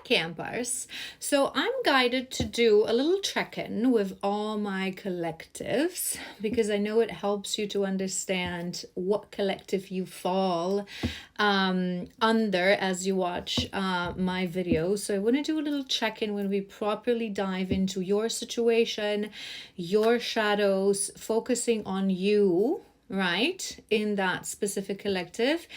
campers. So I'm guided to do a little check-in with all my collectives because I know it helps you to understand what collective you fall under as you watch my videos. So I want to do a little check-in when we properly dive into your situation, your shadows, focusing on you, right, in that specific collective.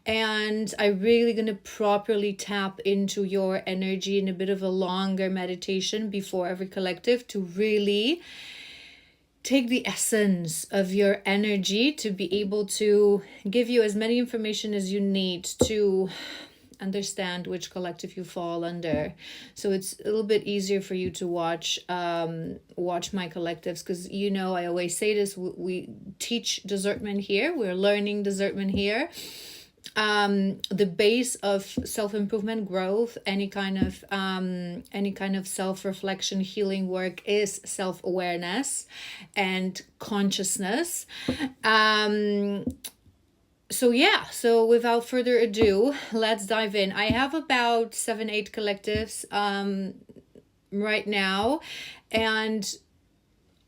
And I'm really going to properly tap into your energy in a bit of a longer meditation before every collective to really take the essence of your energy to be able to give you as many information as you need to understand which collective you fall under. So it's a little bit easier for you to watch my collectives, because I always say this, we teach discernment here, we're learning discernment here. The base of self-improvement, growth, any kind of self-reflection, healing work is self-awareness and consciousness. So without further ado, let's dive in. I have about 7-8 collectives right now, and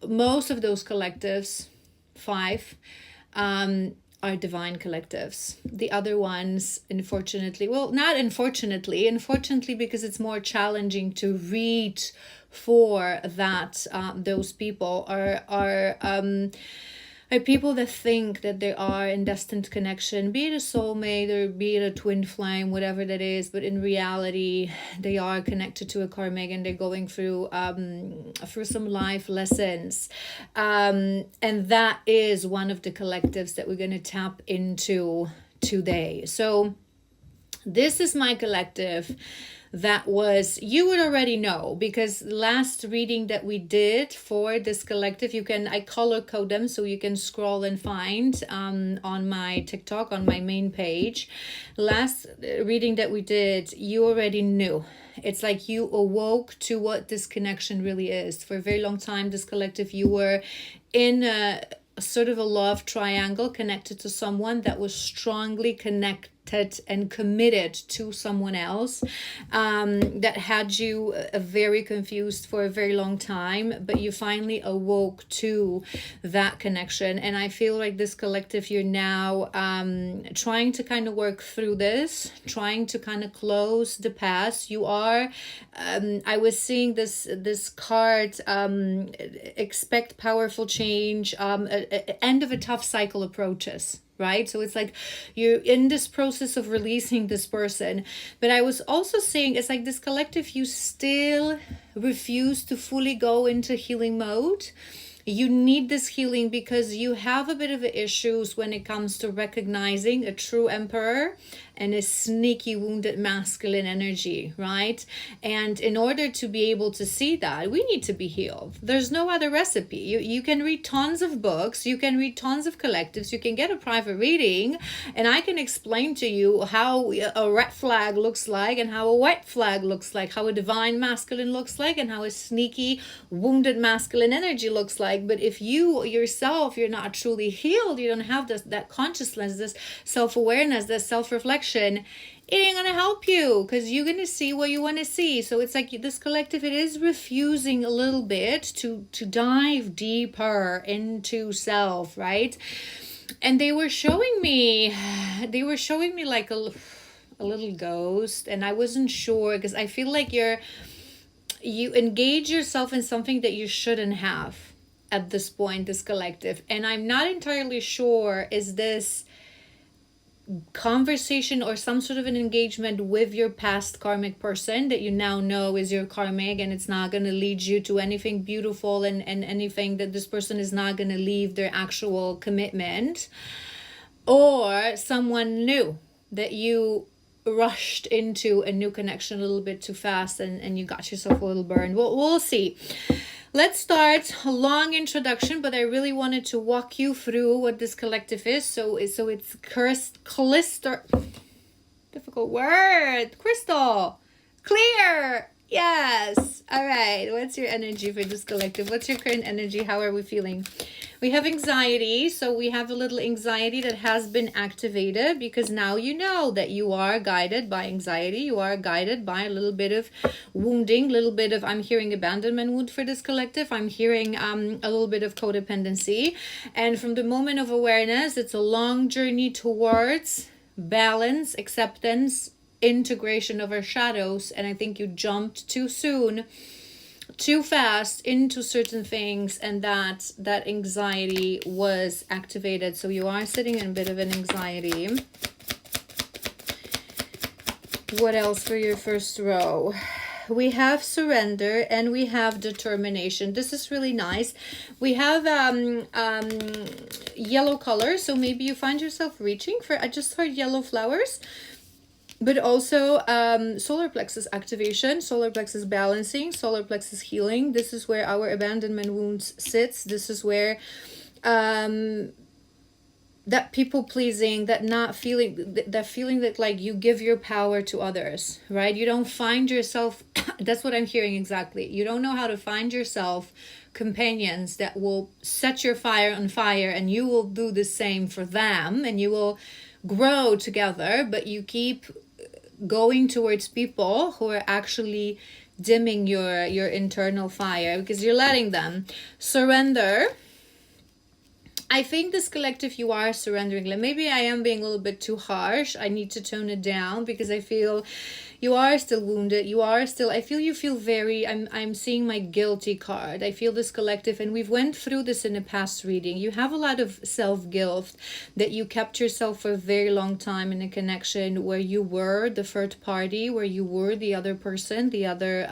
most of those collectives, 5, are divine collectives. The other ones, unfortunately because it's more challenging to read for that, those people are people that think that they are in destined connection, be it a soulmate or be it a twin flame, whatever that is. But in reality, they are connected to a karmic and they're going through some life lessons. And that is one of the collectives that we're going to tap into today. So this is my collective that was, you would already know, because last reading that we did for this collective, I color code them so you can scroll and find on my TikTok, on my main page. Last reading that we did, you already knew. It's like you awoke to what this connection really is. For a very long time, this collective, you were in a sort of a love triangle, connected to someone that was strongly connected and committed to someone else, that had you very confused for a very long time, but you finally awoke to that connection. And I feel like this collective, you're now trying to kind of work through this, trying to kind of close the past. You are, I was seeing this card, expect powerful change, end of a tough cycle approaches. Right? So it's like you're in this process of releasing this person. But I was also saying, it's like this collective, you still refuse to fully go into healing mode. You need this healing because you have a bit of issues when it comes to recognizing a true emperor and a sneaky wounded masculine energy, right? And in order to be able to see that, we need to be healed. There's no other recipe. You can read tons of books, you can read tons of collectives, you can get a private reading, and I can explain to you how a red flag looks like and how a white flag looks like, how a divine masculine looks like, and how a sneaky wounded masculine energy looks like. But if you yourself, you're not truly healed, you don't have that consciousness, this self-awareness, this self-reflection, it ain't gonna help you, because you're gonna see what you want to see. So it's like this collective, it is refusing a little bit to dive deeper into self, right? And they were showing me like a little ghost, and I wasn't sure, because I feel like you engage yourself in something that you shouldn't have at this point, this collective. And I'm not entirely sure, is this conversation or some sort of an engagement with your past karmic person that you now know is your karmic, and it's not going to lead you to anything beautiful, and anything that this person is not going to leave their actual commitment, or someone new that you rushed into a new connection a little bit too fast, and you got yourself a little burned. We'll see. Let's start. A long introduction, but I really wanted to walk you through what this collective is. So it's difficult word. Crystal. Clear. Yes. All right. What's your energy for this collective? What's your current energy? How are we feeling? We have anxiety, so we have a little anxiety that has been activated because now you know that you are guided by anxiety. You are guided by a little bit of wounding, little bit of, I'm hearing abandonment wound for this collective. I'm hearing a little bit of codependency. And from the moment of awareness, it's a long journey towards balance, acceptance, integration of our shadows. And I think you jumped too soon, too fast into certain things, and that anxiety was activated. So you are sitting in a bit of an anxiety. What else for your first row? We have surrender and we have determination. This is really nice. We have yellow color, so maybe you find yourself reaching for, I just heard yellow flowers, but also solar plexus activation, solar plexus balancing, solar plexus healing. This is where our abandonment wounds sits. This is where that people pleasing, that not feeling, that feeling that like you give your power to others, right? You don't find yourself, that's what I'm hearing exactly. You don't know how to find yourself companions that will set your fire on fire, and you will do the same for them, and you will grow together, but you keep going towards people who are actually dimming your internal fire because you're letting them. Surrender. I think this collective, you are surrendering. Like maybe I am being a little bit too harsh. I need to tone it down because I feel you are still wounded. You are still, I feel you feel very, I'm seeing my guilty card. I feel this collective, and we've went through this in a past reading. You have a lot of self-guilt that you kept yourself for a very long time in a connection where you were the third party, where you were the other person, the other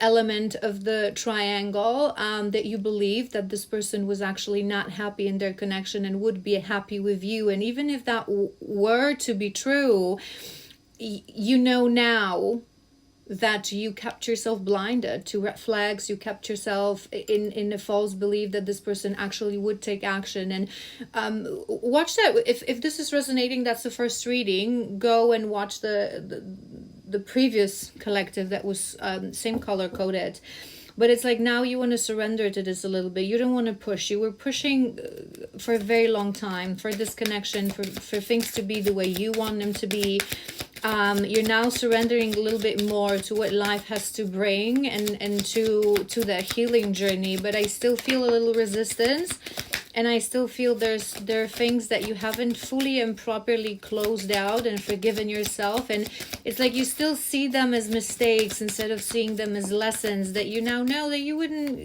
element of the triangle, that you believe that this person was actually not happy in their connection and would be happy with you. And even if that were to be true, you know now that you kept yourself blinded to red flags. You kept yourself in a false belief that this person actually would take action. And watch that. If this is resonating, that's the first reading. Go and watch the previous collective that was same color coded. But it's like now you want to surrender to this a little bit. You don't want to push. You were pushing for a very long time for this connection, for things to be the way you want them to be. You're now surrendering a little bit more to what life has to bring and to the healing journey. But I still feel a little resistance. And I still feel there are things that you haven't fully and properly closed out and forgiven yourself. And it's like you still see them as mistakes instead of seeing them as lessons that you now know that you wouldn't,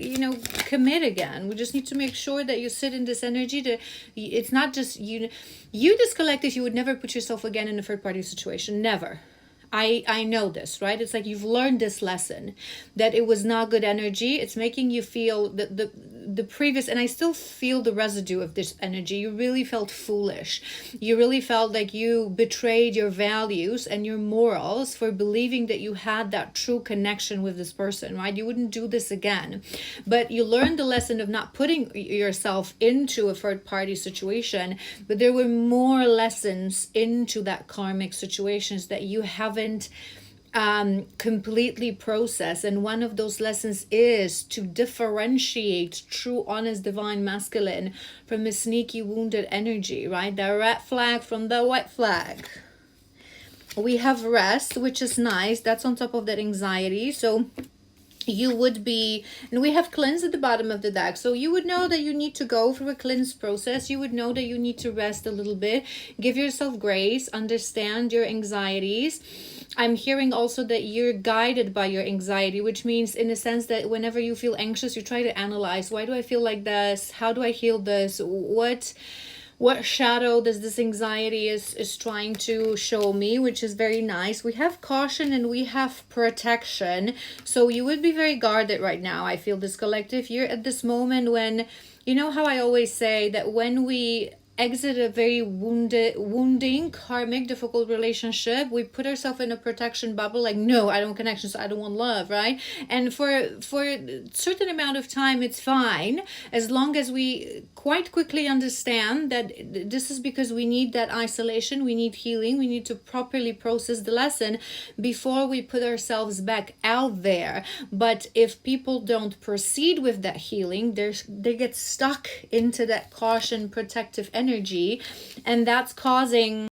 commit again. We just need to make sure that you sit in this energy. It's not just you, this collective, you would never put yourself again in a third party situation. Never. I know this, right? It's like you've learned this lesson, that it was not good energy. It's making you feel the previous, and I still feel the residue of this energy. You really felt foolish. You really felt like you betrayed your values and your morals for believing that you had that true connection with this person, right? You wouldn't do this again. But you learned the lesson of not putting yourself into a third party situation, but there were more lessons into that karmic situations that you haven't completely process. And one of those lessons is to differentiate true, honest, divine masculine from a sneaky, wounded energy, right? The red flag from the white flag. We have rest, which is nice. That's on top of that anxiety. So you would be, and we have cleanse at the bottom of the deck. So you would know that you need to go through a cleanse process. You would know that you need to rest a little bit. Give yourself grace. Understand your anxieties. I'm hearing also that you're guided by your anxiety, which means in a sense that whenever you feel anxious, you try to analyze, why do I feel like this? How do I heal this? What shadow does this anxiety is trying to show me, which is very nice. We have caution and we have protection. So you would be very guarded right now. I feel this collective. You're at this moment when, you know how I always say that when we exit a very wounding, karmic, difficult relationship, we put ourselves in a protection bubble, like, no, I don't want connection, so I don't want love, right? And for a certain amount of time, it's fine, as long as we quite quickly understand that this is because we need that isolation, we need healing, we need to properly process the lesson before we put ourselves back out there. But if people don't proceed with that healing, they get stuck into that caution, protective energy, and that's causing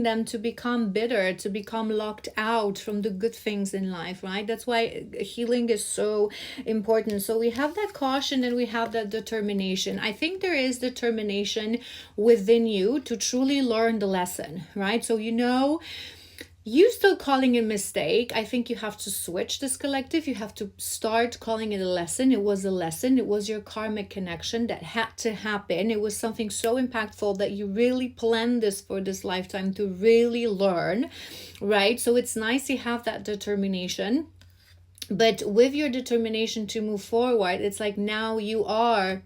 them to become bitter, to become locked out from the good things in life, right? That's why healing is so important. So we have that caution and we have that determination. I think there is determination within you to truly learn the lesson, right? So you still calling it a mistake. I think you have to switch this collective. You have to start calling it a lesson. It was a lesson. It was your karmic connection that had to happen. It was something so impactful that you really planned this for this lifetime to really learn, right? So it's nice you have that determination. But with your determination to move forward, it's like now you are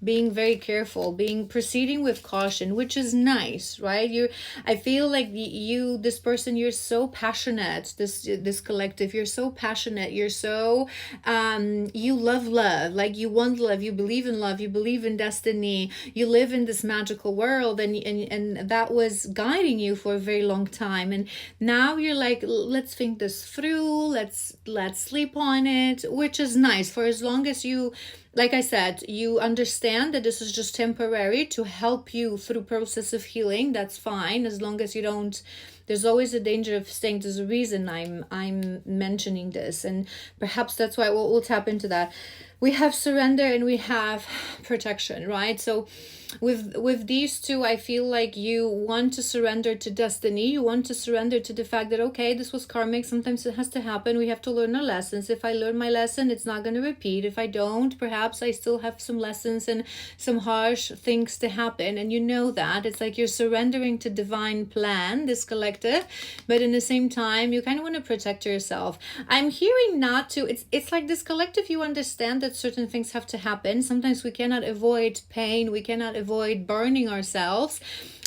being very careful, proceeding with caution, which is nice, right? I feel like this person, you're so passionate, this collective, you're so passionate, you're so you love love, like you want love, you believe in love, you believe in destiny, you live in this magical world, and that was guiding you for a very long time. And now you're like, let's think this through, let's sleep on it, which is nice, for as long as you, like I said, you understand that this is just temporary to help you through process of healing. That's fine, as long as you don't. There's always a danger of saying there's a reason I'm mentioning this, and perhaps that's why we'll tap into that. We have surrender and we have protection, right? So with these two, I feel like you want to surrender to destiny. You want to surrender to the fact that, okay, this was karmic. Sometimes it has to happen. We have to learn our lessons. If I learn my lesson, it's not going to repeat. If I don't, perhaps I still have some lessons and some harsh things to happen. And you know that. It's like you're surrendering to divine plan, this collective, but in the same time, you kind of want to protect yourself. I'm hearing not to, it's like this collective, you understand that certain things have to happen. Sometimes we cannot avoid pain. We cannot avoid burning ourselves,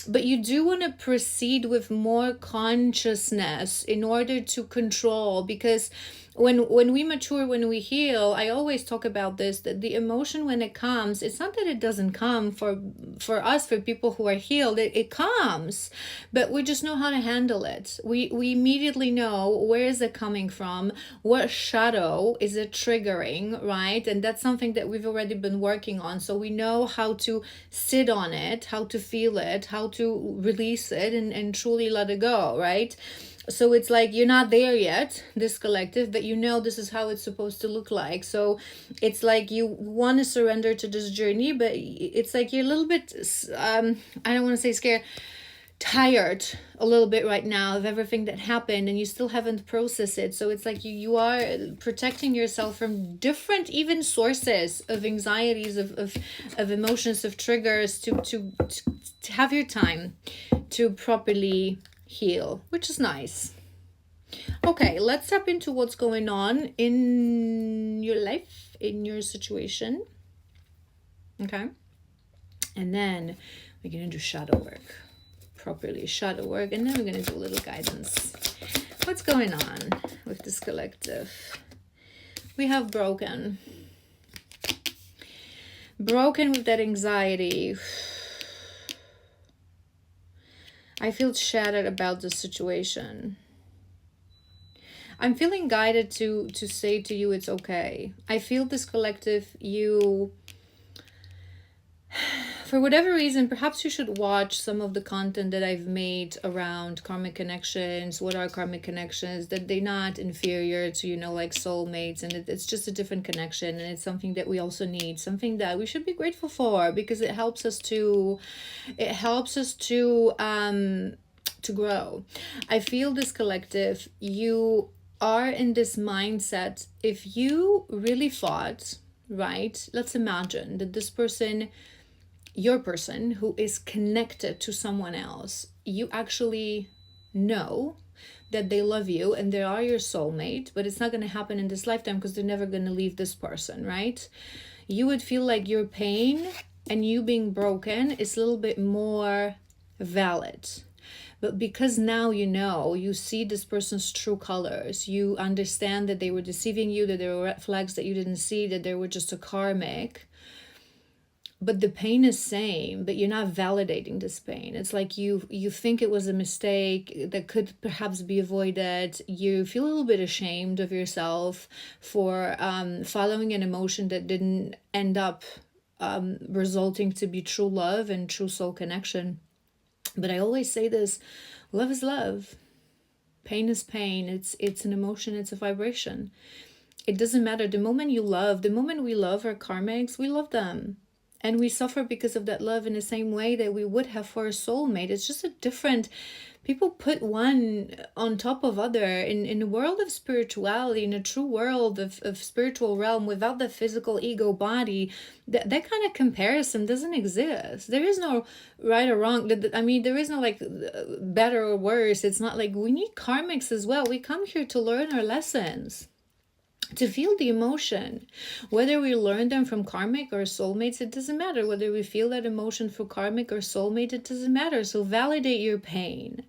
but you do want to proceed with more consciousness in order to control, because when we mature, when we heal, I always talk about this, that the emotion, when it comes, it's not that it doesn't come for us, for people who are healed, it comes, but we just know how to handle it. We immediately know where is it coming from, what shadow is it triggering, right? And that's something that we've already been working on. So we know how to sit on it, how to feel it, how to release it, and truly let it go, right? So it's like you're not there yet, this collective, but you know this is how it's supposed to look like. So it's like you want to surrender to this journey, but it's like you're a little bit, I don't want to say scared, tired a little bit right now of everything that happened, and you still haven't processed it. So it's like you are protecting yourself from different even sources of anxieties, of emotions, of triggers, to have your time to properly heal, which is nice. Okay, let's tap into what's going on in your life, in your situation. Okay, and then we're gonna do shadow work, properly shadow work, and then we're gonna do a little guidance. What's going on with this collective? We have broken with that anxiety. I feel shattered about the situation. I'm feeling guided to say to you it's okay. I feel this collective, you, for whatever reason, perhaps you should watch some of the content that I've made around karmic connections. What are karmic connections? That they're not inferior to, like soulmates, and it's just a different connection, and it's something that we also need, something that we should be grateful for, because it helps us to grow. I feel this collective, you are in this mindset. If you really thought, right, let's imagine that this person, your person who is connected to someone else, you actually know that they love you and they are your soulmate, but it's not going to happen in this lifetime because they're never going to leave this person, right? You would feel like your pain and you being broken is a little bit more valid. But because now you see this person's true colors, you understand that they were deceiving you, that there were red flags that you didn't see, that they were just a karmic, but the pain is same, but you're not validating this pain. It's like you think it was a mistake that could perhaps be avoided. You feel a little bit ashamed of yourself for following an emotion that didn't end up resulting to be true love and true soul connection. But I always say this: love is love, pain is pain. It's an emotion, it's a vibration. It doesn't matter. The moment we love our karmics, we love them. And we suffer because of that love in the same way that we would have for a soulmate. It's just a different, people put one on top of other. In the world of spirituality, in a true world of spiritual realm, without the physical ego body, that kind of comparison doesn't exist. There is no right or wrong. I mean, there is no like better or worse. It's not like, we need karmics as well. We come here to learn our lessons, to feel the emotion. Whether we learn them from karmic or soulmates, it doesn't matter. Whether we feel that emotion for karmic or soulmate, it doesn't matter. So validate your pain.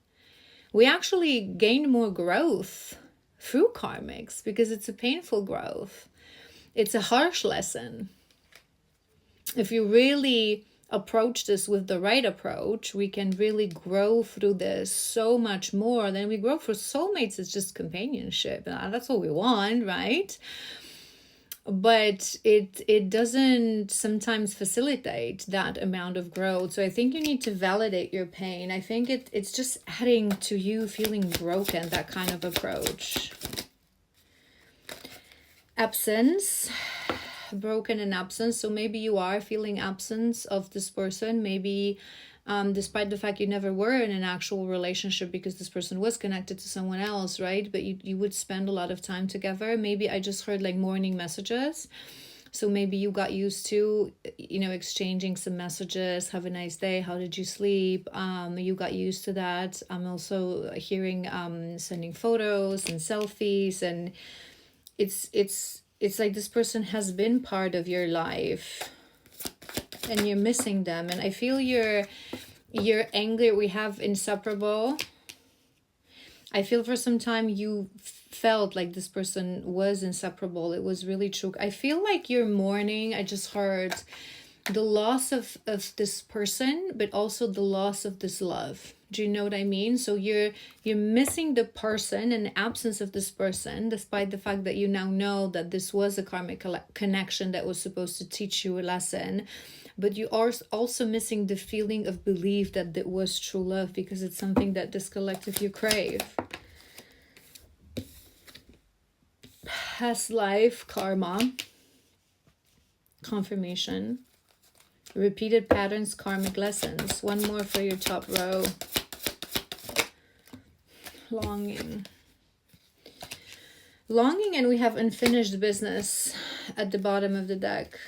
We actually gain more growth through karmics because it's a painful growth. It's a harsh lesson. If you really approach this with the right approach, we can really grow through this so much more than we grow for soulmates. It's just companionship. That's what we want, right? But it doesn't sometimes facilitate that amount of growth. So I think you need to validate your pain. I think it's just adding to you feeling broken, that kind of approach. Absence. Broken in absence. So maybe you are feeling absence of this person. Maybe despite the fact you never were in an actual relationship because this person was connected to someone else, right? But you would spend a lot of time together. Maybe I just heard like morning messages. So maybe you got used to, exchanging some messages. Have a nice day. How did you sleep? You got used to that. I'm also hearing sending photos and selfies, and it's like this person has been part of your life and you're missing them. And I feel you're angry. We have inseparable. I feel for some time you felt like this person was inseparable. It was really true. I feel like you're mourning. I just heard the loss of this person, but also the loss of this love. Do you know what I mean? So you're missing the person and the absence of this person, despite the fact that you now know that this was a karmic connection that was supposed to teach you a lesson. But you are also missing the feeling of belief that it was true love, because it's something that this collective you crave. Past life karma, confirmation, repeated patterns, karmic lessons. One more for your top row. Longing, and we have unfinished business at the bottom of the deck.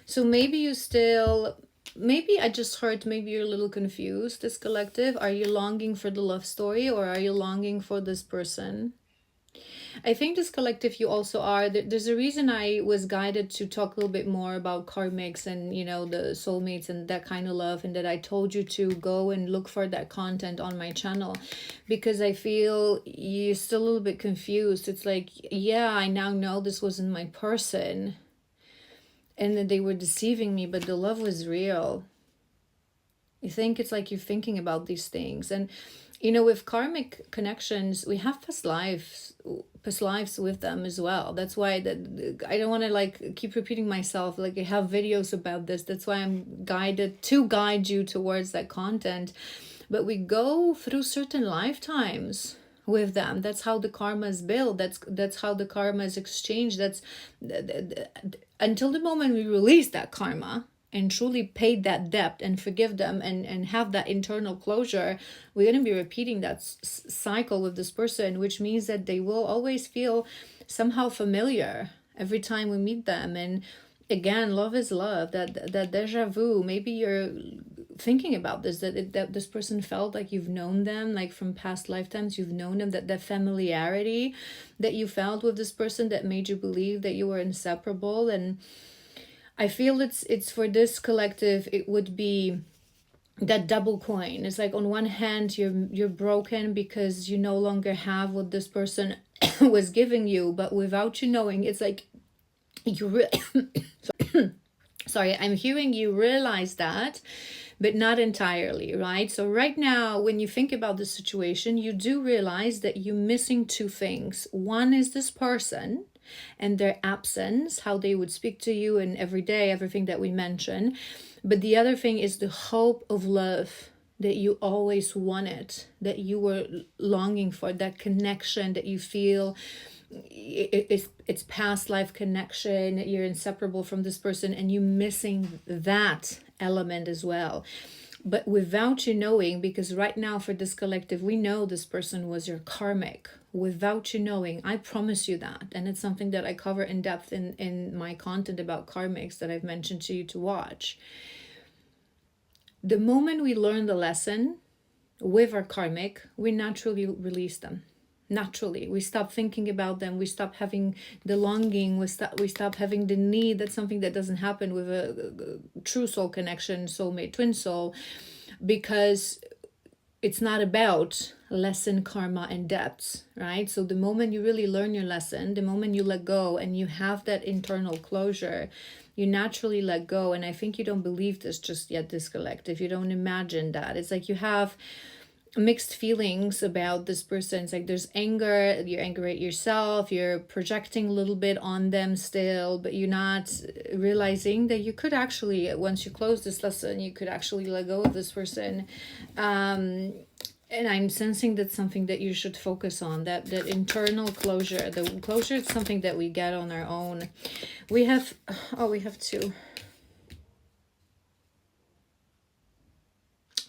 So maybe I just heard, maybe you're a little confused, this collective. Are you longing for the love story, or are you longing for this person? I think this collective you also are. There's a reason I was guided to talk a little bit more about karmics and, the soulmates and that kind of love, and that I told you to go and look for that content on my channel, because I feel you're still a little bit confused. It's like, yeah, I now know this wasn't my person and that they were deceiving me, but the love was real. You think it's like you're thinking about these things. And with karmic connections, we have past lives with them as well. That's why I don't want to keep repeating myself. I have videos about this. That's why I'm guided to guide you towards that content. But we go through certain lifetimes with them. That's how the karma is built. That's how the karma is exchanged. That's until the moment we release that karma and truly pay that debt and forgive them and have that internal closure, we're going to be repeating that cycle with this person, which means that they will always feel somehow familiar every time we meet them. And again, love is love, that deja vu. Maybe you're thinking about this, that this person felt like you've known them, like from past lifetimes, you've known them, that familiarity that you felt with this person that made you believe that you were inseparable. And I feel it's for this collective, it would be that double coin. It's like on one hand you're broken because you no longer have what this person was giving you, but without you knowing, it's like you sorry, I'm hearing you realize that, but not entirely, right? So right now, when you think about the situation, you do realize that you're missing two things. One is this person and their absence, how they would speak to you and every day, everything that we mentioned. But the other thing is the hope of love that you always wanted, that you were longing for, that connection that you feel it's past life connection, you're inseparable from this person, and you're missing that element as well. But without you knowing, because right now for this collective, we know this person was your karmic. Without you knowing, I promise you that. And it's something that I cover in depth in my content about karmics that I've mentioned to you to watch. The moment we learn the lesson with our karmic, we naturally release them. Naturally, we stop thinking about them, we stop having the longing, we stop having the need. That's something that doesn't happen with a true soul connection, soulmate, twin soul, because it's not about lesson, karma, and debts, right? So the moment you really learn your lesson, the moment you let go and you have that internal closure, you naturally let go. And I think you don't believe this just yet, this collective. You don't imagine that. It's like you have mixed feelings about this person. It's like there's anger, you're angry at yourself, you're projecting a little bit on them still, but you're not realizing that you could actually, once you close this lesson, you could actually let go of this person. And I'm sensing that's something that you should focus on, that internal closure. The closure is something that we get on our own. We have two.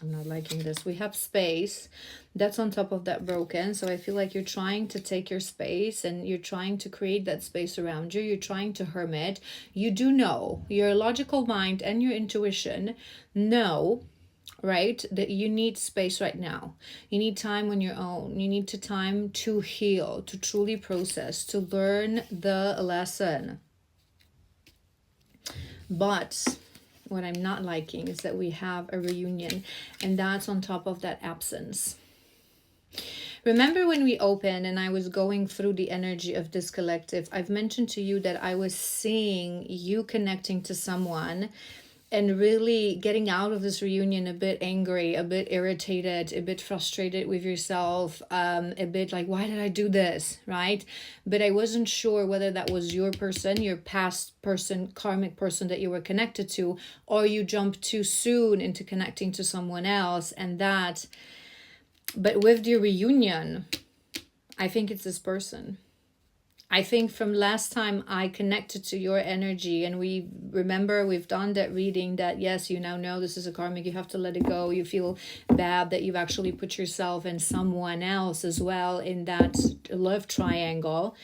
I'm not liking this. We have space. That's on top of that broken. So I feel like you're trying to take your space and you're trying to create that space around you. You're trying to hermit. You do know, your logical mind and your intuition know, right, that you need space right now. You need time on your own. You need time to heal, to truly process, to learn the lesson. But what I'm not liking is that we have a reunion, and that's on top of that absence. Remember when we opened and I was going through the energy of this collective, I've mentioned to you that I was seeing you connecting to someone and really getting out of this reunion a bit angry, a bit irritated, a bit frustrated with yourself, a bit like, why did I do this, right? But I wasn't sure whether that was your person, your past person, karmic person that you were connected to, or you jumped too soon into connecting to someone else. And that, but with the reunion, I think it's this person. I think from last time I connected to your energy, and we remember we've done that reading that yes, you now know this is a karmic, you have to let it go. You feel bad that you've actually put yourself and someone else as well in that love triangle.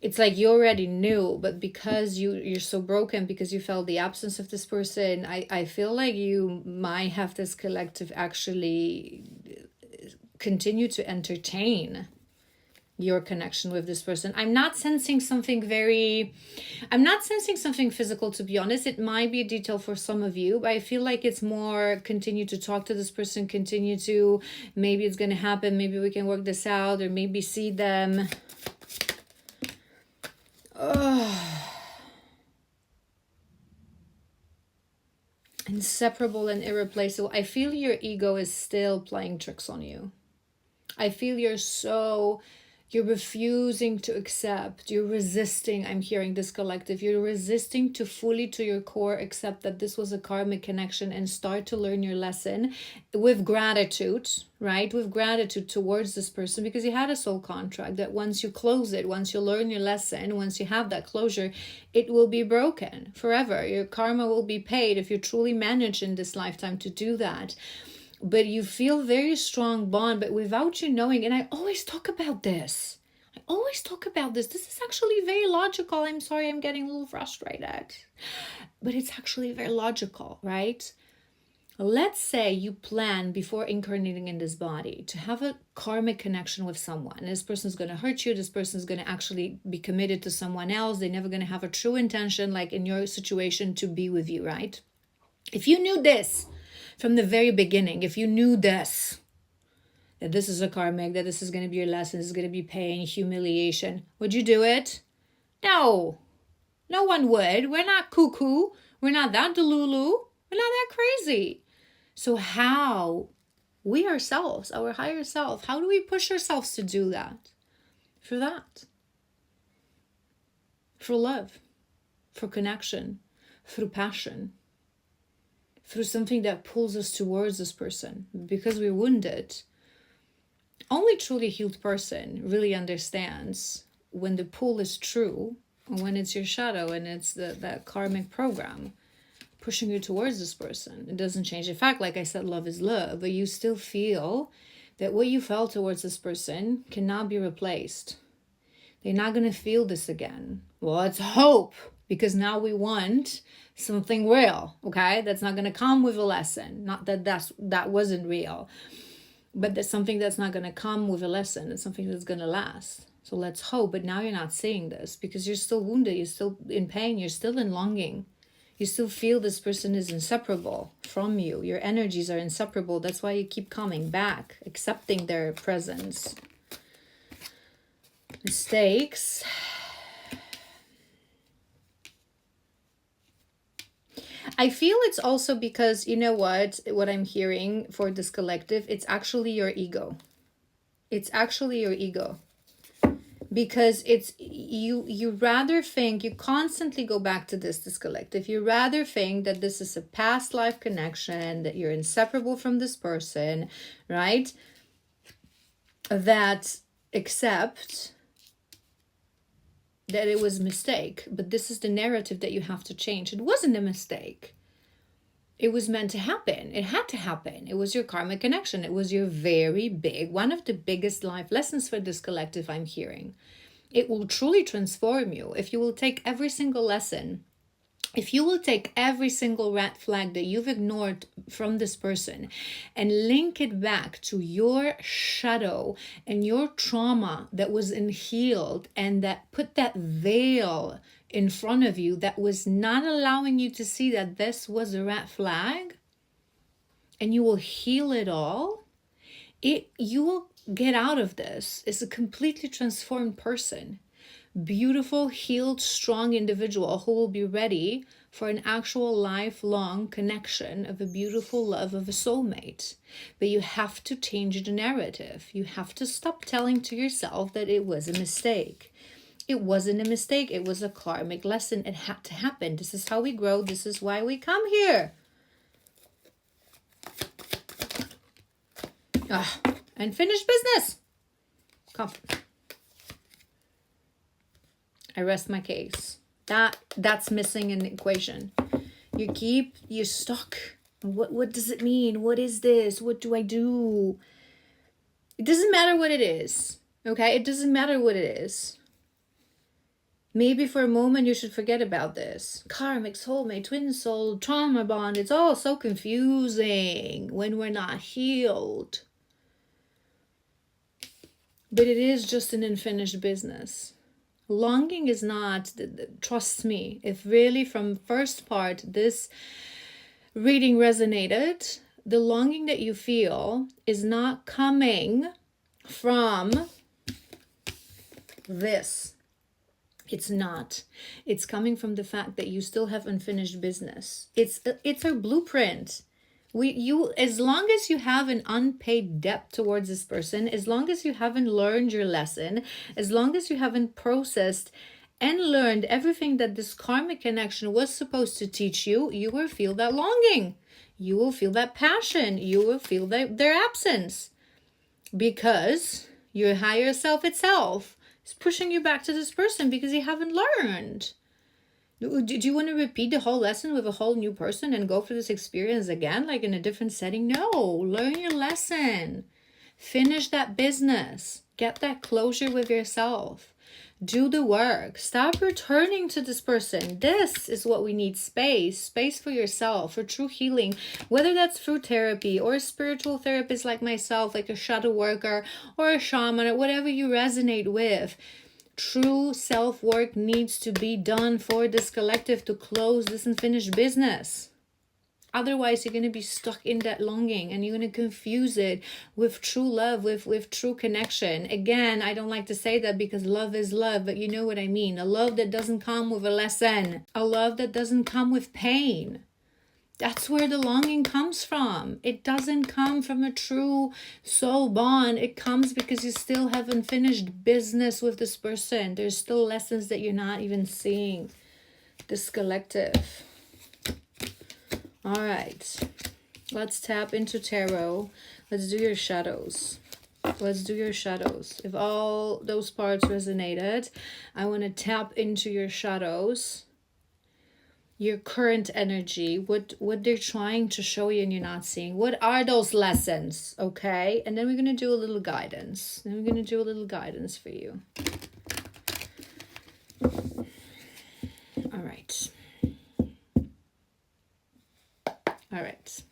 It's like you already knew, but because you're so broken, because you felt the absence of this person, I feel like you might have this collective actually continue to entertain your connection with this person. I'm not sensing something physical, to be honest. It might be a detail for some of you, but I feel like it's more continue to talk to this person, continue to, maybe it's going to happen, maybe we can work this out, or maybe see them. Inseparable and irreplaceable. I feel your ego is still playing tricks on you. I feel you're refusing to accept, you're resisting. I'm hearing this collective, you're resisting to fully to your core accept that this was a karmic connection and start to learn your lesson with gratitude, right? With gratitude towards this person, because you had a soul contract that once you close it, once you learn your lesson, once you have that closure, it will be broken forever. Your karma will be paid if you truly manage in this lifetime to do that. But you feel very strong bond, but without you knowing, and I always talk about this. This is actually very logical. I'm sorry, I'm getting a little frustrated. But it's actually very logical, right? Let's say you plan before incarnating in this body to have a karmic connection with someone. This person's going to hurt you. This person's going to actually be committed to someone else. They're never going to have a true intention, like in your situation, to be with you, right? If you knew this from the very beginning, if you knew this, that this is a karmic, that this is going to be your lesson, this is going to be pain, humiliation, would you do it? No. No one would. We're not cuckoo. We're not that delulu. We're not that crazy. So how we ourselves, our higher self, how do we push ourselves to do that? For that. For love. For connection. Through passion. Through something that pulls us towards this person. Because we're wounded. Only truly healed person really understands when the pull is true, when it's your shadow and it's that karmic program pushing you towards this person. It doesn't change the fact, like I said, love is love, but you still feel that what you felt towards this person cannot be replaced. They're not going to feel this again. Well, let's hope, because now we want something real, okay? That's not going to come with a lesson. Not that that wasn't real, but that's something that's not going to come with a lesson. It's something that's going to last. So let's hope. But now you're not seeing this because you're still wounded. You're still in pain. You're still in longing. You still feel this person is inseparable from you. Your energies are inseparable. That's why you keep coming back, accepting their presence. Mistakes. I feel it's also because, you know what I'm hearing for this collective, it's actually your ego. It's actually your ego. Because it's you rather think, you constantly go back to this collective. You rather think that this is a past life connection, that you're inseparable from this person, right? That accept that it was a mistake. But this is the narrative that you have to change. It wasn't a mistake. It was meant to happen. It had to happen. It was your karmic connection. It was your very big, one of the biggest life lessons for this collective I'm hearing. It will truly transform you if you will take every single lesson. If you will take every single red flag that you've ignored from this person and link it back to your shadow and your trauma that was unhealed and that put that veil in front of you that was not allowing you to see that this was a red flag, and you will heal it all, you will get out of this as a completely transformed person. Beautiful, healed, strong individual who will be ready for an actual lifelong connection of a beautiful love of a soulmate. But you have to change the narrative. You have to stop telling to yourself that it was a mistake. It wasn't a mistake. It was a karmic lesson. It had to happen. This is how we grow. This is why we come here. Unfinished business. Come. I rest my case. That's missing in the equation. You're stuck. What does it mean? What is this? What do I do? It doesn't matter what it is. Okay? It doesn't matter what it is. Maybe for a moment you should forget about this. Karmic, soulmate, twin soul, trauma bond. It's all so confusing when we're not healed. But it is just an unfinished business. Longing is not, trust me, if really from first part this reading resonated, the longing that you feel is not coming from this. It's not. It's coming from the fact that you still have unfinished business. It's a blueprint. As long as you have an unpaid debt towards this person, as long as you haven't learned your lesson, as long as you haven't processed and learned everything that this karmic connection was supposed to teach you, you will feel that longing. You will feel that passion. You will feel their absence. Because your higher self itself is pushing you back to this person because you haven't learned. Do you want to repeat the whole lesson with a whole new person and go through this experience again, like in a different setting? No, learn your lesson. Finish that business. Get that closure with yourself. Do the work. Stop returning to this person. This is what we need. Space for yourself, for true healing, whether that's through therapy or a spiritual therapist like myself, like a shadow worker or a shaman or whatever you resonate with. True self-work needs to be done for this collective to close this unfinished business. Otherwise, you're going to be stuck in that longing and you're going to confuse it with true love, with true connection. Again, I don't like to say that because love is love, but you know what I mean. A love that doesn't come with a lesson. A love that doesn't come with pain. That's where the longing comes from. It doesn't come from a true soul bond. It comes because you still haven't finished business with this person. There's still lessons that you're not even seeing. This collective. All right, let's tap into tarot. Let's do your shadows. Let's do your shadows. If all those parts resonated, I want to tap into your shadows, your current energy, what they're trying to show you and you're not seeing. What are those lessons? Okay, and then we're going to do a little guidance. Then we're going to do a little guidance for you. All right. All right.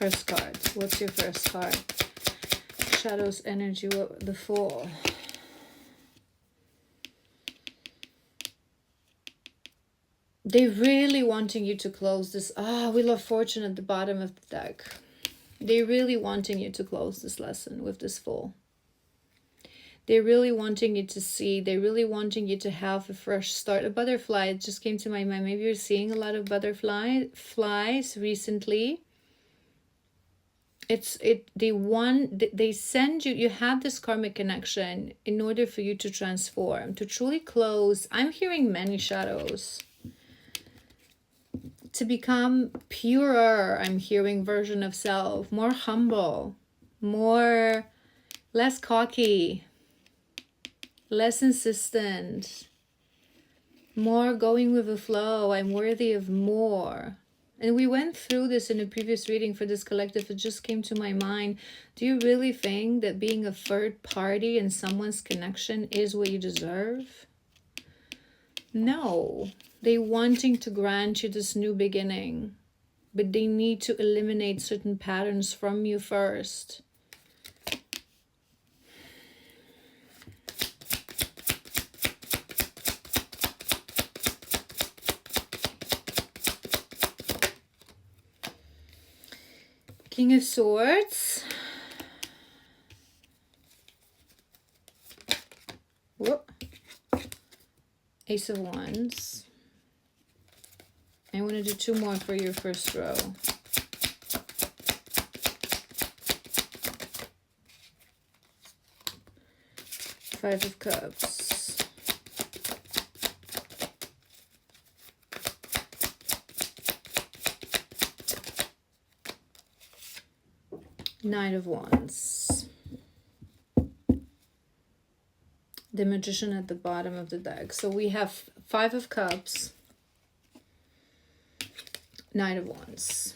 First card. What's your first card? Shadows, energy, the Fool. They're really wanting you to close this. Wheel of Fortune at the bottom of the deck. They're really wanting you to close this lesson with this Fool. They're really wanting you to see. They're really wanting you to have a fresh start. A butterfly, it just came to my mind. Maybe you're seeing a lot of flies recently. They send you, you have this karmic connection in order for you to transform, to truly close. I'm hearing many shadows. To become purer, I'm hearing version of self, more humble, less cocky, less insistent, more going with the flow. I'm worthy of more. And we went through this in a previous reading for this collective. It just came to my mind. Do you really think that being a third party in someone's connection is what you deserve? No. They're wanting to grant you this new beginning, but they need to eliminate certain patterns from you first. King of Swords. Whoop. Ace of Wands. I want to do 2 more for your first row. Five of Cups. Knight of Wands. The Magician at the bottom of the deck. So we have 5 of Cups. Knight of Wands.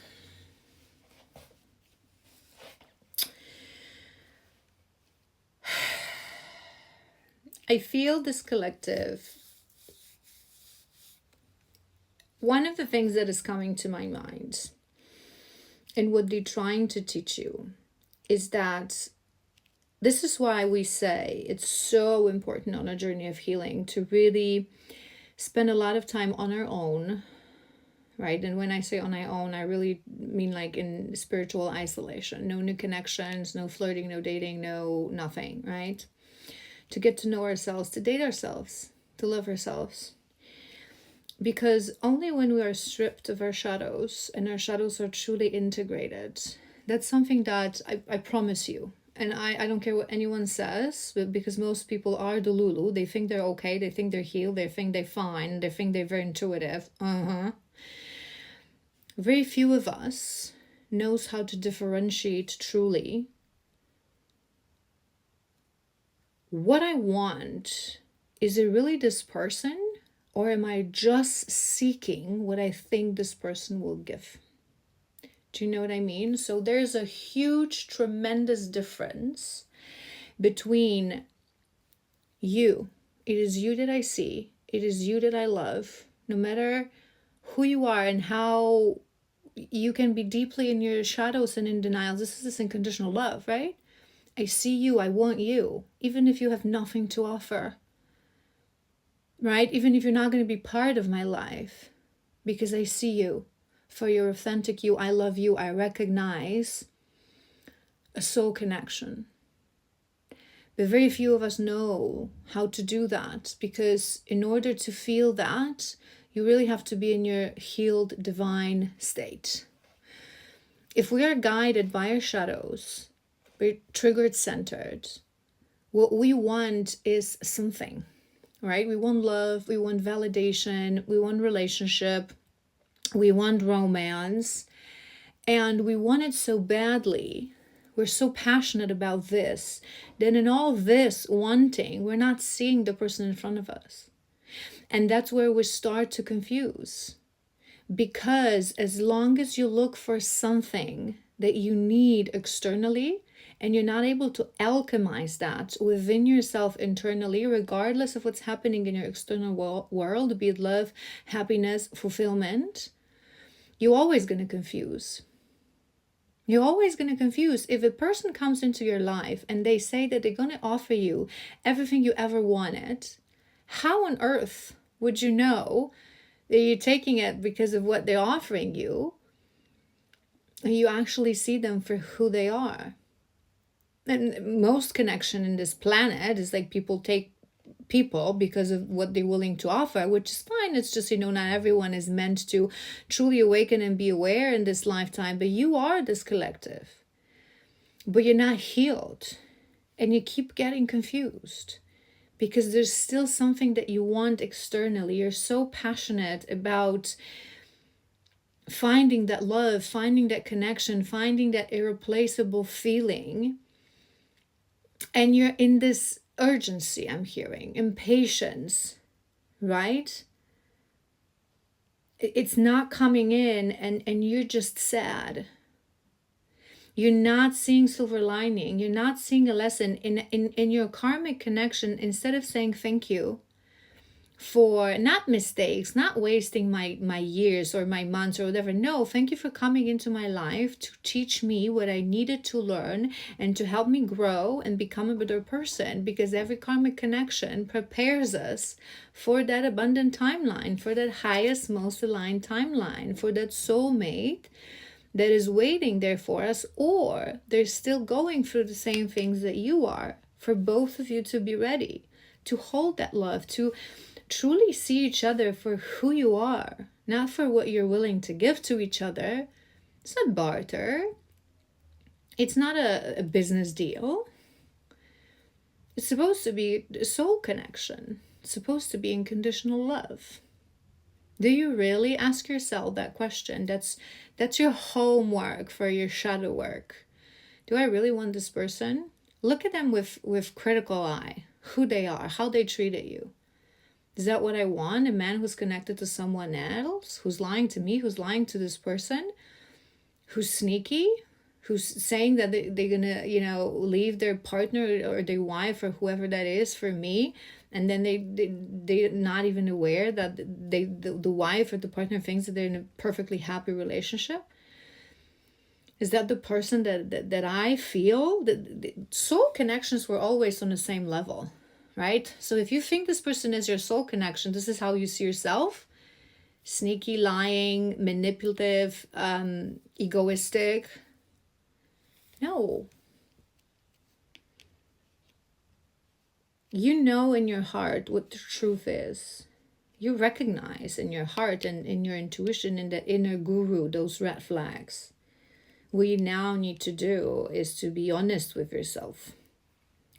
I feel this collective. One of the things that is coming to my mind and what they're trying to teach you is that this is why we say it's so important on a journey of healing to really spend a lot of time on our own. Right? And when I say on our own, I really mean like in spiritual isolation. No new connections, no flirting, no dating, no nothing, right? To get to know ourselves, to date ourselves, to love ourselves. Because only when we are stripped of our shadows and our shadows are truly integrated, that's something that I promise you. And I don't care what anyone says, but because most people are delulu. They think they're okay. They think they're healed. They think they're fine. They think they're very intuitive. Very few of us knows how to differentiate truly what I want. Is it really this person, or am I just seeking what I think this person will give? Do you know what I mean? So there's a huge, tremendous difference between you. It is you that I see. It is you that I love. No matter who you are and how you can be deeply in your shadows and in denials. This is this unconditional love, right? I see you. I want you. Even if you have nothing to offer, right? Even if you're not going to be part of my life, because I see you for your authentic you. I love you. I recognize a soul connection. But very few of us know how to do that, because in order to feel that, you really have to be in your healed divine state. If we are guided by our shadows, we're triggered centered, what we want is something, right? We want love, we want validation, we want relationship, we want romance, and we want it so badly. We're so passionate about this. Then in all this wanting, we're not seeing the person in front of us. And that's where we start to confuse. Because as long as you look for something that you need externally, and you're not able to alchemize that within yourself internally, regardless of what's happening in your external world, be it love, happiness, fulfillment, you're always going to confuse. You're always going to confuse. If a person comes into your life and they say that they're going to offer you everything you ever wanted, how on earth would you know that you're taking it because of what they're offering you and you actually see them for who they are? And most connection in this planet is like people take people because of what they're willing to offer, which is fine. It's just, not everyone is meant to truly awaken and be aware in this lifetime, but you are this collective. But you're not healed, and you keep getting confused because there's still something that you want externally. You're so passionate about finding that love, finding that connection, finding that irreplaceable feeling, and you're in this urgency, I'm hearing, impatience, right? It's not coming in, and you're just sad. You're not seeing silver lining. You're not seeing a lesson in your karmic connection. Instead of saying thank you for not mistakes, not wasting my years or my months or whatever. No, thank you for coming into my life to teach me what I needed to learn and to help me grow and become a better person, because every karmic connection prepares us for that abundant timeline, for that highest, most aligned timeline, for that soulmate that is waiting there for us, or they're still going through the same things that you are, for both of you to be ready to hold that love, to truly see each other for who you are, not for what you're willing to give to each other. It's not barter. It's not a business deal. It's supposed to be a soul connection. It's supposed to be unconditional love. Do you really ask yourself that question? That's your homework for your shadow work. Do I really want this person? Look at them with critical eye, who they are, how they treated you. Is that what I want? A man who's connected to someone else, who's lying to me, who's lying to this person, who's sneaky, who's saying that they're gonna, leave their partner or their wife or whoever that is for me, and then they're not even aware that the wife or the partner thinks that they're in a perfectly happy relationship. Is that the person that I feel? The soul connections were always on the same level, right? So if you think this person is your soul connection, this is how you see yourself. Sneaky, lying, manipulative, egoistic. No. You know in your heart what the truth is. You recognize in your heart and in your intuition, in that inner guru, those red flags. What you now need to do is to be honest with yourself,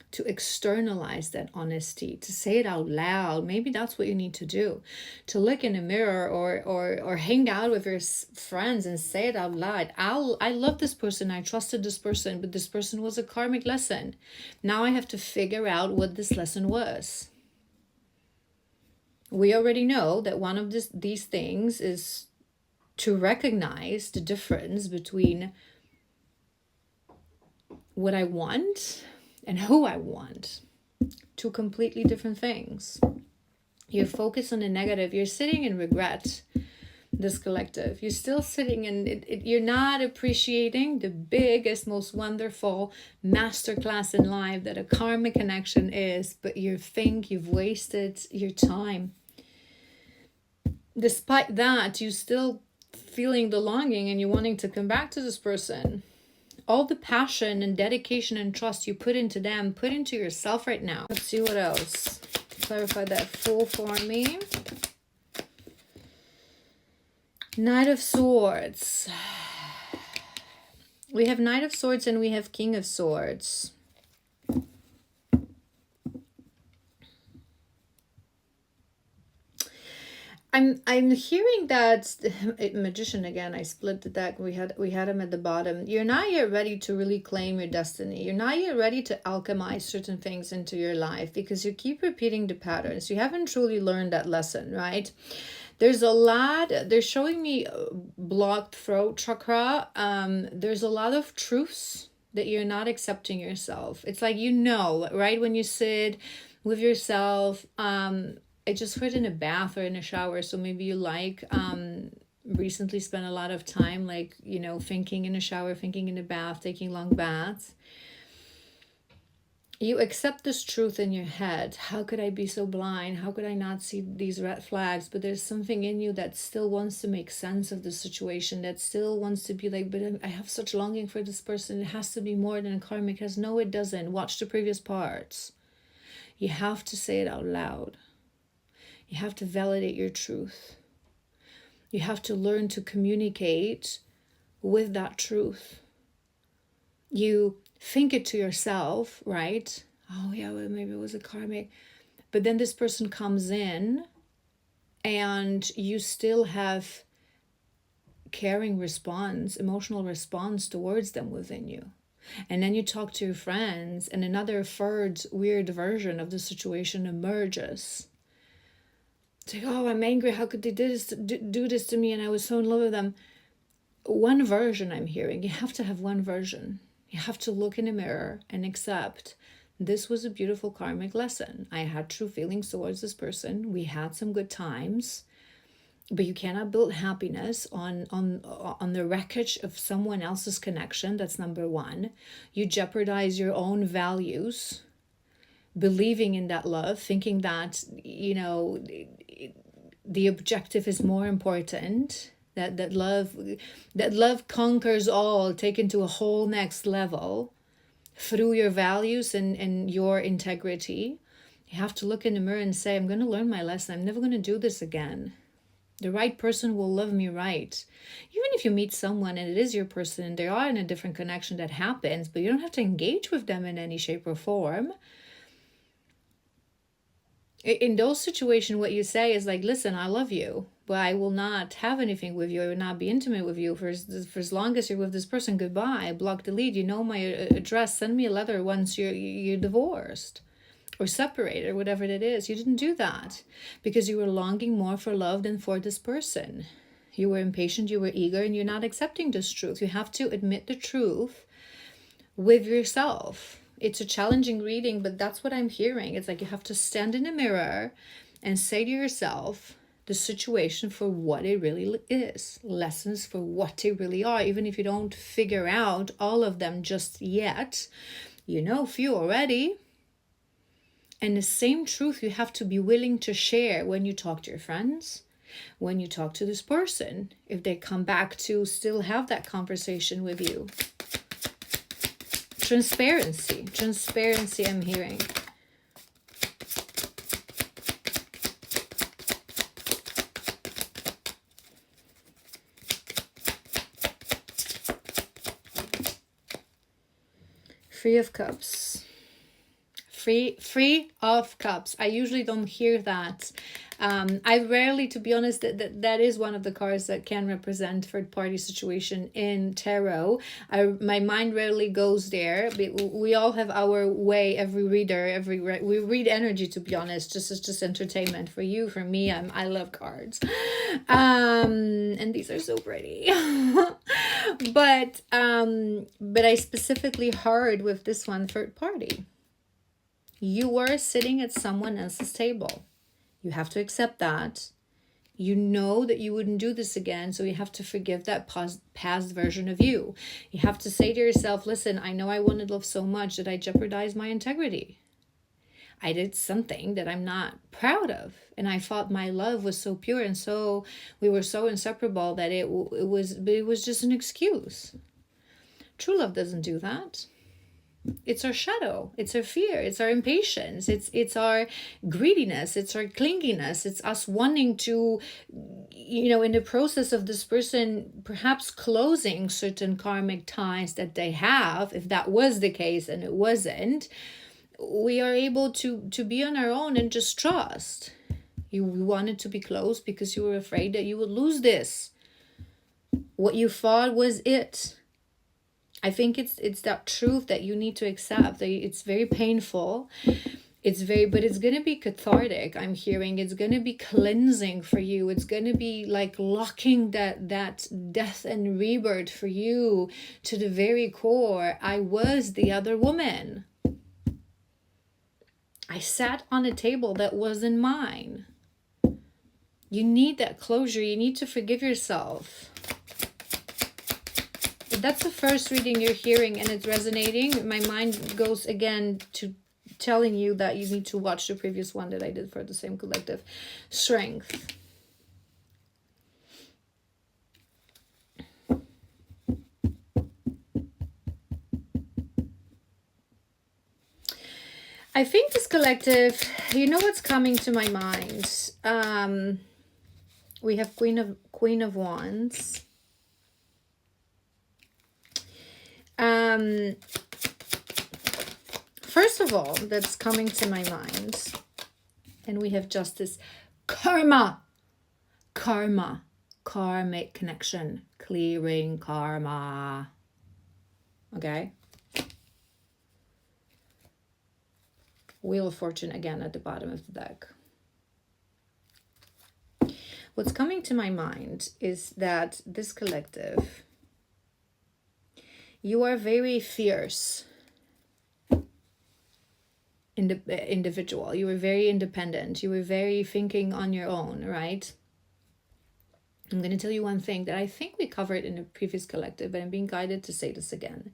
to externalize that honesty, to say it out loud. Maybe that's what you need to do, to look in a mirror or hang out with your friends and say it out loud. I love this person, I trusted this person, but this person was a karmic lesson. Now I have to figure out what this lesson was. We already know that one of these things is to recognize the difference between what I want and who I want. Two completely different things. You're focused on the negative. You're sitting in regret, this collective. You're still sitting in you're not appreciating the biggest, most wonderful masterclass in life that a karmic connection is, but you think you've wasted your time. Despite that, you still feeling the longing and you're wanting to come back to this person. All the passion and dedication and trust you put into them, put into yourself right now. Let's see what else. Clarify that full for me. Knight of Swords. We have Knight of Swords and we have King of Swords. I'm hearing that Magician again. I split the deck. We had him at the bottom. You're not yet ready to really claim your destiny. You're not yet ready to alchemize certain things into your life because you keep repeating the patterns. You haven't truly learned that lesson, right? There's a lot. They're showing me blocked throat chakra. There's a lot of truths that you're not accepting yourself. It's like, right when you sit with yourself. I just heard in a bath or in a shower, so maybe you recently spent a lot of time thinking in a shower, thinking in a bath, taking long baths. You accept this truth in your head. How could I be so blind? How could I not see these red flags? But there's something in you that still wants to make sense of the situation, that still wants to be like, but I have such longing for this person. It has to be more than a karmic has. No, it doesn't. Watch the previous parts. You have to say it out loud. You have to validate your truth. You have to learn to communicate with that truth. You think it to yourself, right? Oh yeah, well, maybe it was a karmic. But then this person comes in and you still have caring response, emotional response towards them within you. And then you talk to your friends and another third weird version of the situation emerges. It's like, oh, I'm angry. How could they do this to me? And I was so in love with them. One version I'm hearing. You have to have one version. You have to look in the mirror and accept this was a beautiful karmic lesson. I had true feelings towards this person. We had some good times. But you cannot build happiness on the wreckage of someone else's connection. That's number one. You jeopardize your own values, believing in that love, thinking that, the objective is more important, that love conquers all, taken to a whole next level through your values and your integrity. You have to look in the mirror and say, I'm going to learn my lesson. I'm never going to do this again. The right person will love me right. Even if you meet someone and it is your person and they are in a different connection, that happens, but you don't have to engage with them in any shape or form. In those situations, what you say is like, listen, I love you, but I will not have anything with you. I will not be intimate with you for as long as you're with this person. Goodbye. Block, delete. You know my address. Send me a letter once you're divorced or separated or whatever that is. You didn't do that because you were longing more for love than for this person. You were impatient, you were eager, and you're not accepting this truth. You have to admit the truth with yourself. It's a challenging reading, but that's what I'm hearing. It's like you have to stand in the mirror and say to yourself the situation for what it really is. Lessons for what they really are. Even if you don't figure out all of them just yet, you know a few already. And the same truth you have to be willing to share when you talk to your friends, when you talk to this person, if they come back to still have that conversation with you. Transparency I'm hearing. Three of Cups. Free of Cups. I usually don't hear that. I rarely, to be honest, that is one of the cards that can represent third party situation in tarot. My mind rarely goes there. We all have our way. Every reader, we read energy. To be honest, just entertainment. For you, for me, I love cards, and these are so pretty. but I specifically heard with this one third party. You are sitting at someone else's table. You have to accept that. You know that you wouldn't do this again, so you have to forgive that past version of you. You have to say to yourself, listen, I know I wanted love so much that I jeopardized my integrity. I did something that I'm not proud of. And I thought my love was so pure and so we were so inseparable that it was just an excuse. True love doesn't do that. It's our shadow, it's our fear, it's our impatience, it's our greediness, it's our clinginess, it's us wanting to, in the process of this person perhaps closing certain karmic ties that they have, if that was the case and it wasn't, we are able to be on our own and just trust. You wanted to be close because you were afraid that you would lose this. What you thought was it. I think it's that truth that you need to accept. It's very painful. But it's going to be cathartic. I'm hearing it's going to be cleansing for you. It's going to be like locking that death and rebirth for you to the very core. I was the other woman. I sat on a table that wasn't mine. You need that closure. You need to forgive yourself. If that's the first reading you're hearing and it's resonating, my mind goes again to telling you that you need to watch the previous one that I did for the same collective. Strength. I think this collective, you know what's coming to my mind? We have Queen of Wands. First of all, that's coming to my mind, and we have Justice. Karmic connection, clearing karma. Okay. Wheel of Fortune again at the bottom of the deck. What's coming to my mind is that this collective, you are very fierce individual. You were very independent. You were very thinking on your own, right? I'm going to tell you one thing that I think we covered in a previous collective, but I'm being guided to say this again.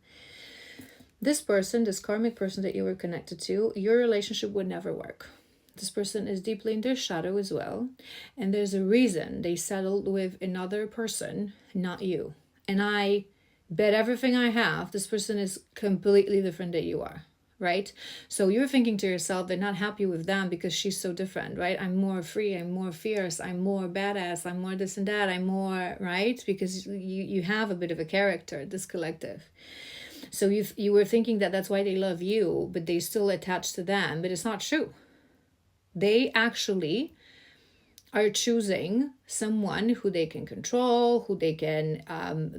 This person, this karmic person that you were connected to, your relationship would never work. This person is deeply in their shadow as well. And there's a reason they settled with another person, not you. And I bet everything I have, this person is completely different than you are. Right? So you're thinking to yourself, they're not happy with them because she's so different, right? I'm more free, I'm more fierce, I'm more badass, I'm more this and that, I'm more, right? Because you have a bit of a character, this collective. So you were thinking that that's why they love you, but they still attached to them, but it's not true. They actually are choosing someone who they can control, who they can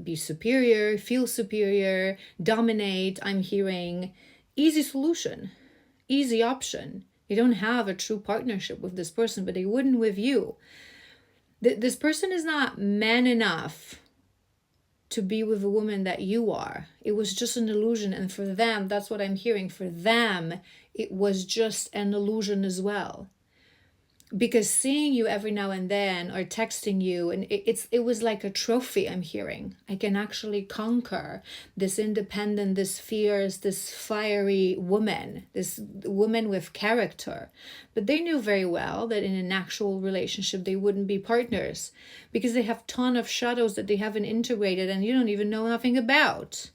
be superior, feel superior, dominate. I'm hearing easy solution, easy option. You don't have a true partnership with this person, but they wouldn't with you. This person is not man enough to be with a woman that you are. It was just an illusion. And for them, that's what I'm hearing. For them, it was just an illusion as well. Because seeing you every now and then or texting you, and it was like a trophy. I'm hearing I can actually conquer this independent, this fierce, this fiery woman, this woman with character. But they knew very well that in an actual relationship they wouldn't be partners because they have a ton of shadows that they haven't integrated and you don't even know nothing about.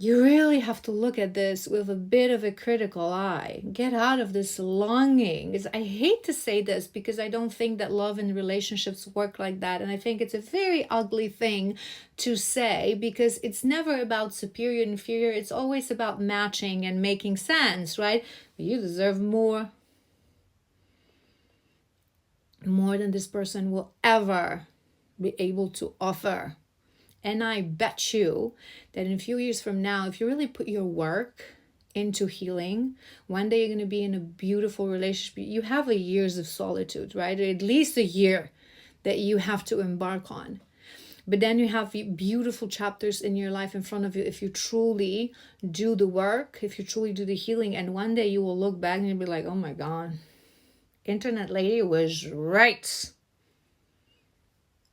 You really have to look at this with a bit of a critical eye. Get out of this longing. I hate to say this because I don't think that love and relationships work like that. And I think it's a very ugly thing to say because it's never about superior and inferior. It's always about matching and making sense, right? You deserve more. More than this person will ever be able to offer. And I bet you that in a few years from now, if you really put your work into healing, one day you're going to be in a beautiful relationship. You have years of solitude, right? Or at least a year that you have to embark on. But then you have beautiful chapters in your life in front of you if you truly do the work, if you truly do the healing. And one day you will look back and you'll be like, oh my God, internet lady was right.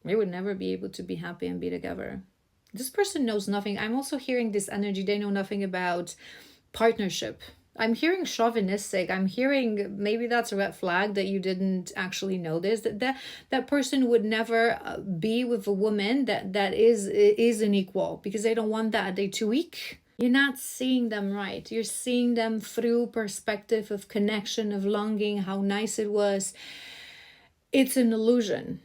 We would never be able to be happy and be together. This person knows nothing. I'm also hearing this energy. They know nothing about partnership. I'm hearing chauvinistic. I'm hearing, maybe that's a red flag that you didn't actually notice, that person would never be with a woman that is an equal, because they don't want that. They're too weak. You're not seeing them right. You're seeing them through perspective of connection, of longing, how nice it was. It's an illusion.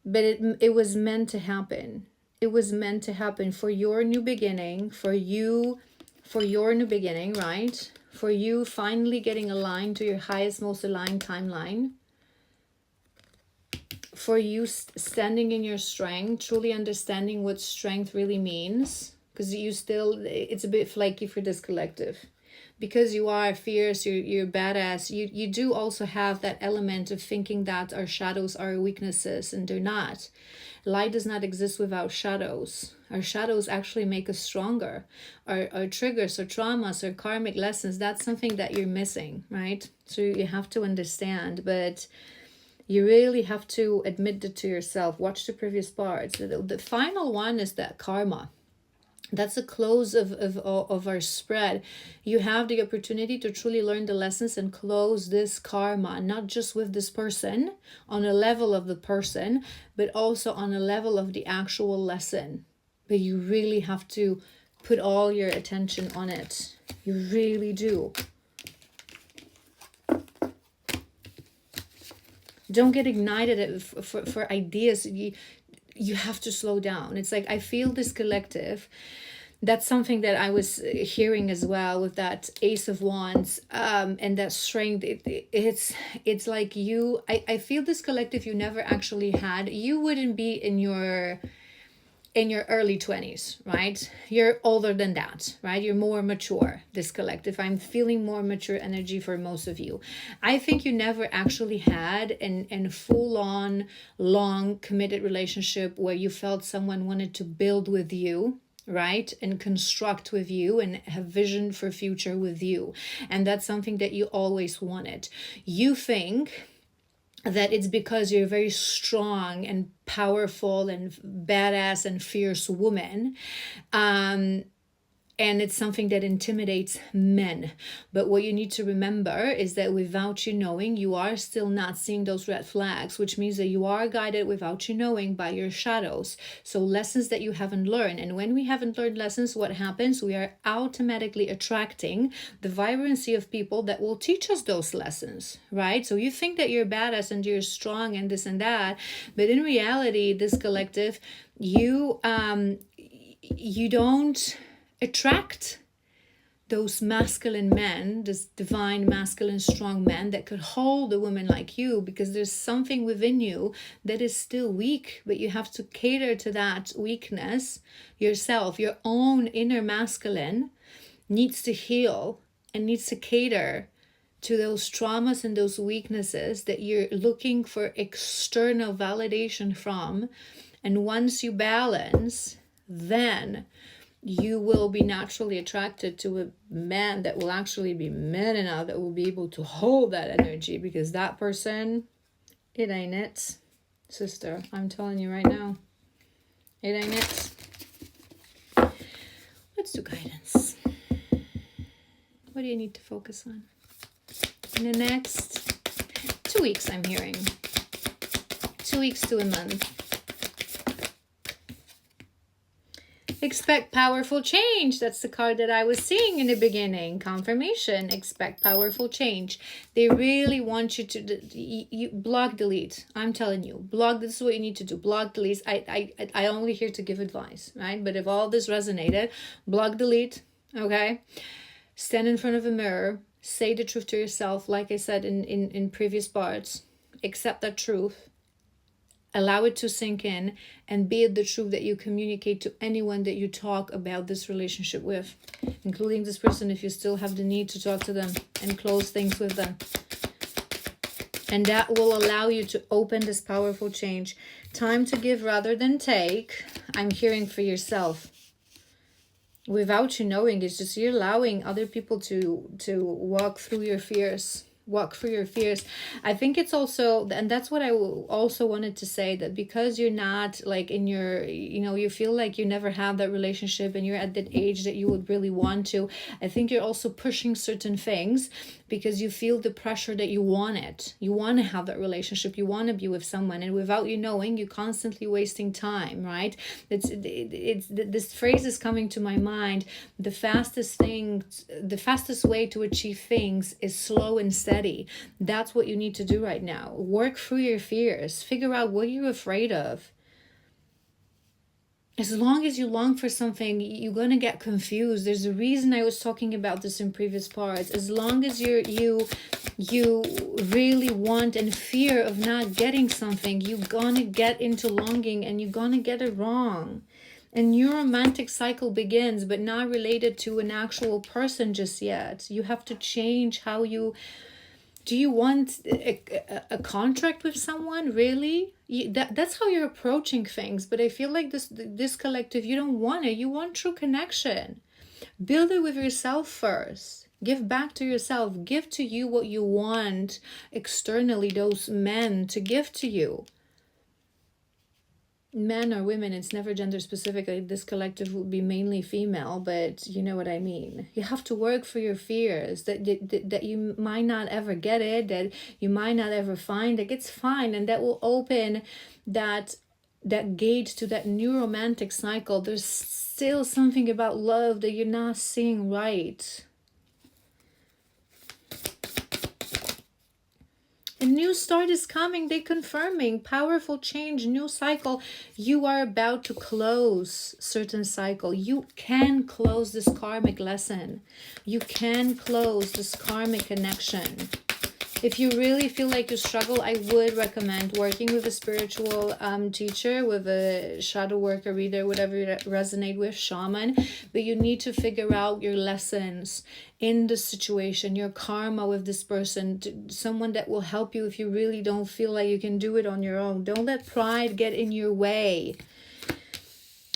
But it was meant to happen. It was meant to happen for your new beginning, for you, for your new beginning, right? For you finally getting aligned to your highest, most aligned timeline. For you standing in your strength, truly understanding what strength really means. Because it's a bit flaky for this collective. Because you are fierce, you're badass, you do also have that element of thinking that our shadows are our weaknesses, and they're not. Light does not exist without shadows. Our shadows actually make us stronger. Our triggers, our traumas, our karmic lessons, that's something that you're missing, right? So you have to understand, but you really have to admit it to yourself. Watch the previous parts. The final one is that karma. That's the close of our spread. You have the opportunity to truly learn the lessons and close this karma, not just with this person, on a level of the person, but also on a level of the actual lesson. But you really have to put all your attention on it. You really do. Don't get ignited for ideas. You have to slow down. It's like, I feel this collective. That's something that I was hearing as well with that Ace of Wands, and that strength. It's like I feel this collective you never actually had. You wouldn't be in your early 20s, right? You're older than that, right? You're more mature, this collective. I'm feeling more mature energy for most of you. I think you never actually had a full-on, long, committed relationship where you felt someone wanted to build with you, right? And construct with you and have vision for future with you. And that's something that you always wanted. You think that it's because you're a very strong and powerful and badass and fierce woman. And it's something that intimidates men. But what you need to remember is that without you knowing, you are still not seeing those red flags, which means that you are guided without you knowing by your shadows. So lessons that you haven't learned. And when we haven't learned lessons, what happens? We are automatically attracting the vibrancy of people that will teach us those lessons, right? So you think that you're badass and you're strong and this and that. But in reality, this collective, you don't attract those masculine men, this divine masculine strong men that could hold a woman like you, because there's something within you that is still weak, but you have to cater to that weakness yourself. Your own inner masculine needs to heal and needs to cater to those traumas and those weaknesses that you're looking for external validation from. And once you balance, then you will be naturally attracted to a man that will actually be man enough, that will be able to hold that energy, because that person, it ain't it, sister. I'm telling you right now, it ain't it. Let's do guidance. What do you need to focus on? In the next 2 weeks, I'm hearing. 2 weeks to a month. Expect powerful change. That's the card that I was seeing in the beginning. Confirmation. Expect powerful change. They really want you to you block, delete. I'm telling you, block. This is what you need to do. Block, delete. I only here to give advice, right? But if all this resonated, block, delete. Okay. Stand in front of a mirror. Say the truth to yourself. Like I said in previous parts, accept that truth. Allow it to sink in, and be it the truth that you communicate to anyone that you talk about this relationship with, including this person if you still have the need to talk to them and close things with them. And that will allow you to open this powerful change. Time to give rather than take. I'm hearing for yourself. Without you knowing, it's just you're allowing other people to walk through your fears. Walk through your fears. I think it's also, and that's what I also wanted to say, that because you're not like in your, you feel like you never have that relationship and you're at that age that you would really want to, I think you're also pushing certain things because you feel the pressure that you want it. You want to have that relationship. You want to be with someone, and without you knowing, you're constantly wasting time, right? It's this phrase is coming to my mind. The fastest way to achieve things is slow and steady. That's what you need to do right now. Work through your fears. Figure out what you're afraid of. As long as you long for something, you're going to get confused. There's a reason I was talking about this in previous parts. As long as you really want and fear of not getting something, you're going to get into longing and you're going to get it wrong. A new romantic cycle begins, but not related to an actual person just yet. You have to change how you... Do you want a contract with someone? Really? That's how you're approaching things. But I feel like this collective, you don't want it. You want true connection. Build it with yourself first. Give back to yourself. Give to you what you want externally, those men to give to you. Men or women, it's never gender specific. This collective would be mainly female, but you know what I mean. You have to work for your fears, that you might not ever get it, that you might not ever find it. It's fine, and that will open that gate to that new romantic cycle. There's still something about love that you're not seeing right. A new start is coming. They're confirming powerful change, new cycle. You are about to close certain cycle. You can close this karmic lesson. You can close this karmic connection. If you really feel like you struggle, I would recommend working with a spiritual teacher, with a shadow worker, reader, whatever you resonate with, shaman. But you need to figure out your lessons in the situation, your karma with this person, someone that will help you if you really don't feel like you can do it on your own. Don't let pride get in your way.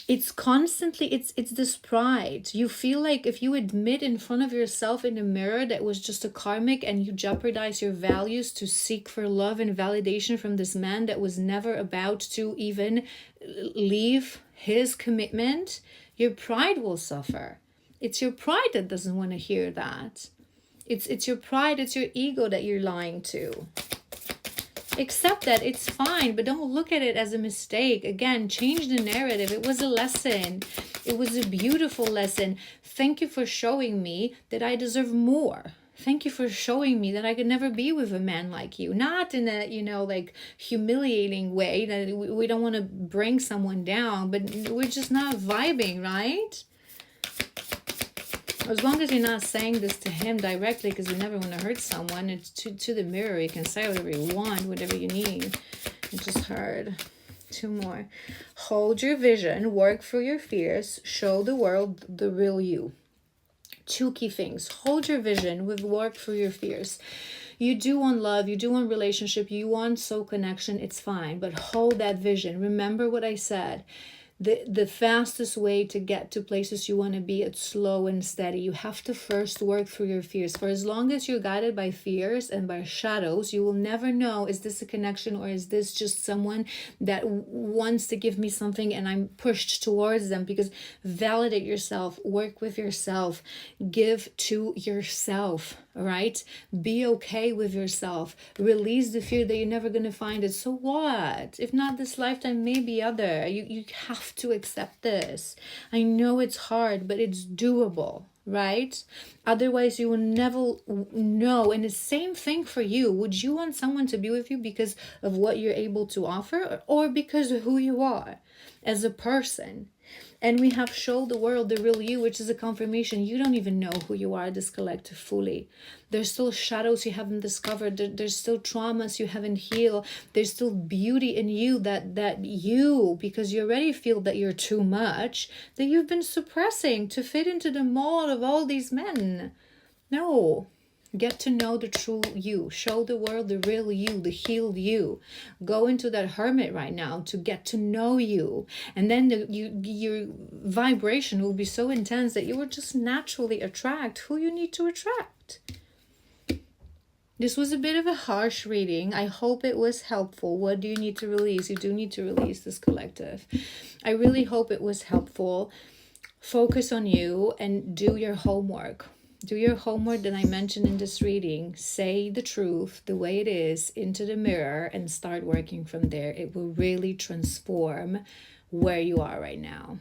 It's constantly, it's this pride. You feel like if you admit in front of yourself in the mirror that was just a karmic, and you jeopardize your values to seek for love and validation from this man that was never about to even leave his commitment, your pride will suffer. It's your pride that doesn't want to hear that. It's your pride, it's your ego that you're lying to. Accept that, it's fine, but don't look at it as a mistake. Again, change the narrative. It was a lesson. It was a beautiful lesson. Thank you for showing me that I deserve more. Thank you for showing me that I could never be with a man like you. Not in a, like humiliating way, that we don't want to bring someone down, but we're just not vibing, right? As long as you're not saying this to him directly, because you never want to hurt someone, it's to the mirror. You can say whatever you want, whatever you need. I just heard 2 more. Hold your vision, work through your fears, show the world the real you. 2 key things. Hold your vision with work through your fears. You do want love, you do want relationship, you want soul connection, it's fine. But hold that vision. Remember what I said. The fastest way to get to places you want to be, it's slow and steady. You have to first work through your fears. For as long as you're guided by fears and by shadows, you will never know, is this a connection or is this just someone that wants to give me something and I'm pushed towards them? Because validate yourself, work with yourself, give to yourself. All right, be okay with yourself. Release the fear that you're never going to find it. So what? If not this lifetime, maybe other. You have to accept this. I know it's hard, but it's doable, right? Otherwise, you will never know. And the same thing for you. Would you want someone to be with you because of what you're able to offer, or because of who you are as a person? And we have showed the world the real you, which is a confirmation. You don't even know who you are, this collective, fully. There's still shadows you haven't discovered. There's still traumas you haven't healed. There's still beauty in you that you, because you already feel that you're too much, that you've been suppressing to fit into the mold of all these men. No, Get to know the true you. Show the world the real you, the healed you. Go into that hermit right now to get to know you. And then your vibration will be so intense that you will just naturally attract who you need to attract. This was a bit of a harsh reading. I hope it was helpful. What do you need to release? You do need to release this, collective. I really hope it was helpful. Focus on you and do your homework. Do your homework that I mentioned in this reading. Say the truth the way it is into the mirror and start working from there. It will really transform where you are right now.